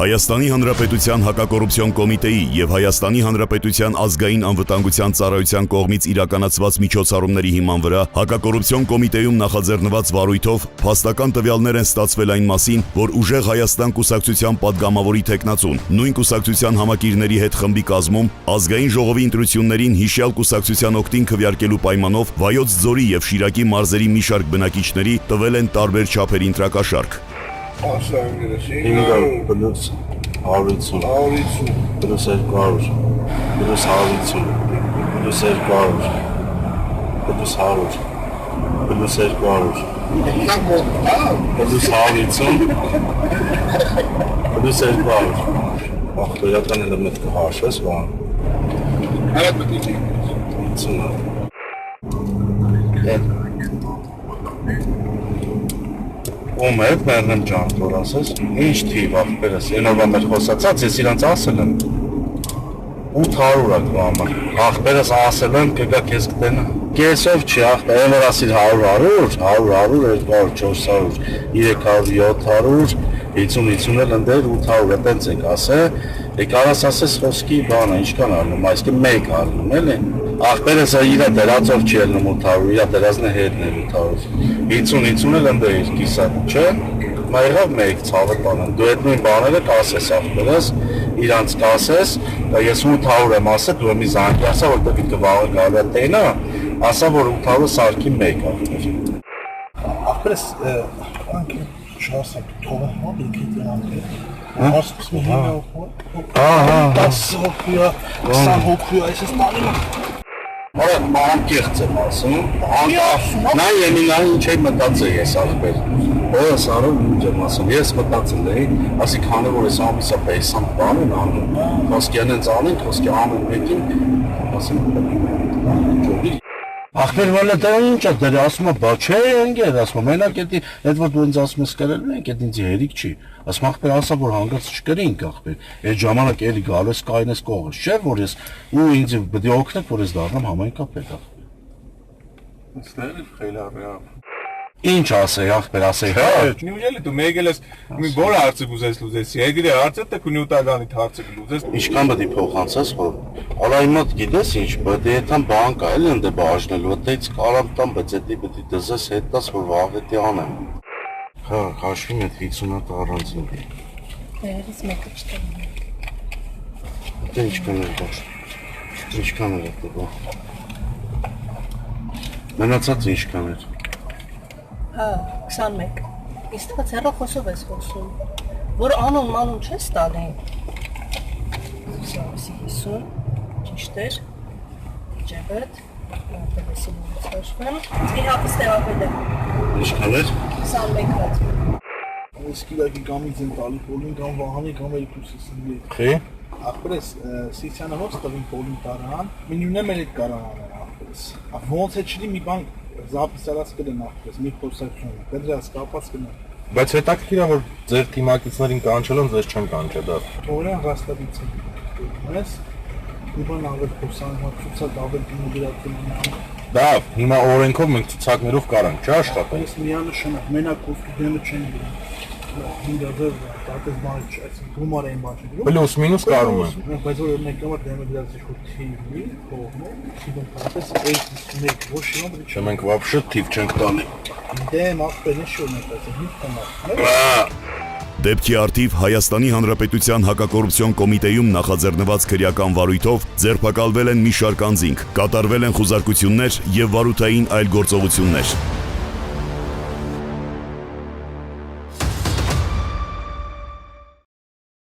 Հայաստանի Հանրապետության հակակոռուպցիոն կոմիտեի և Հայաստանի Հանրապետության ազգային անվտանգության ծառայության կողմից իրականացված միջոցառումների հիման վրա հակակոռուպցիոն կոմիտեում նախաձեռնված վարույթով փաստական տվյալներ են ստացվել այն մասին, որ Ուժեղ Հայաստան կուսակցության падգամավորի թեկնածուն նույն կուսակցության համակիրների հետ խմբի կազմում ազգային ժողովի ընտրություններին հիշյալ կուսակցության օգտին քվեարկելու պայմանով Վայոց ձորի և Շիրակի մարզերի մի շարք բնակիչների տվել են տարբեր չափերի ընտրակաշառք։ 500 plus 150 plus 200 plus 150 plus 200 plus 100 plus 200 plus 150 plus 200 Ախտորական էլեմենտ կհաշվես բան Արա պետք է Ում հետ մերնեմ ջան, որ ասես, ինչ թիվ ախպերս, ենովա մեր խոսացած, ես իրանց ասել եմ 800 ակ վամը, ախպերս ասել եմ, կգա կեզ կտենը Կեսով չի ախպեր, են որ ասիր 100, 200, 400, 300, 700, 50 էլ ընդեր 800, տենց եք ասե Եկ արաս ասես խոսքի բանը, ինչքան արնում, այսկի մեկ արնում, էլի Ախպերս իրա դերացով չի ելնում 800, իրա դերազն է հետն էր 800 50 էլ ընդեր իր կիսատ, չէ? Մա եղավ մեկ ծավը բանն, դու հետ նույն բաները կասես ախպերս, իրանց կասես, ես 800 եմ ասել, դու եմ ի զանգի ասա, որ տվիտ կվաղը գալու է տենա, ասա, որ 800 սարքի մեկ ախպեր Ախպերս, անքի շարսակ, թողը հատ ինքի տնանքեր Ասկս մի հինը 10 հոգվիա, 20 հոգվիա, այս ես տանիմը Արա, ման կեղծ եմ ասում, նա եմինային ինչ է մտածել ես ախպեր Որս արում ինչ եմ ասում, ես մտածել էի, ասի քանի որ ես ամիսա պեսամ բան են անում Խոսքի անենց անենք, խոսքի ամեն մեկին, ասում Ախպեր վալը դրա ինչ է դերը, ասում է, բա չէ ընգեր, ասում է, մենակ էդի, էդ որ դու ինձ ասում ես կրել մենք, էդ ինձ հերիք չի Ասում ախպեր ասա, որ հանգած չկրինք ախպեր, էդ ժամանակ էլի գալու ես կային ես կողս, չէ, որ ես ու ինձ բդի օգնեք, որ ես դառնամ համայնքապետ ախպեր Ստեղ է խելառ Ինչ ասեի ախպեր, ասեի հա Նույնjeli դու մեկ ես մի բոլ հարցը կուզես լուծես Եգրի հարցը թե քունի ուտագանիդ հարցը կլուծես Ինչքան պետք է փոխանցես խոր Ալա իմ մոտ գիտես ինչ պետք է այդան բան կա էլի ընդ բաժնելու այդից կարամ տամ բայց էդի պետք է դզես հետտաս որ վաղետի անեմ Հա քաշվի մետ 50-ը առանձին Երես մեկը չտեմ Դե ինչքան է դաշ Ինչքան է դա Մնացած ինչքան է Հա 21 Իսկ թվաց հեռո խոսով ես խոսում Որ անուն չես տալի 50 Ճիշտ էր Ջեբետ Ատվեսին ուծաշվեմ Մի հատս տեղավել եմ Ինչքան էր 21 հատ Ես կիրակի կամից են տալի պոլին կամ վահանի կամ երկուսիսնի Խի Ախպերս Սիսյանը հոց տվին պոլին տարան Մինյունը մեր էդ կարանան են ախպերս Ոնց է չլի մի բան Զապիսարած կլեն ախպերս մի խոսակցություն Կդրած կապած կլեն Բայց հետաքրքիր է որ ձեր թիմակիցներին կանչել են, ձեզ չեն կանչել դա Թողորյան ռաստավից են Ես մի բան ավել խոսանք, ցուցակ ավել դիմադրացել Դա հիմա օրենքով մենք ցուցակներով կարանք, չէ՞ աշխատել Ես միանշանակ մենակ կոստուդեմը չեն գրում Հինգազար տատես բանը չի, այսինքն գումար էին բաշխում Պլյուս մինուս կարում են Բայց որ օրինակ համար դեմը դրած ինչ-որ թիվի, կողմը, թիվն տատես 1 ոչ իմ Չէ մենք вообще թիվ չենք տալի Դեմ ախպեր ինչ օրինակ ասեմ, հինգ կամար Դեպքի արդիվ Հայաստանի Հանրապետության հակակոռուպցիոն կոմիտեում նախաձեռնված քրեական վարույթով ձերբակալվել են մի շարք անձինք, կատարվել են խուզարկություններ և վարութային այլ գործողություններ։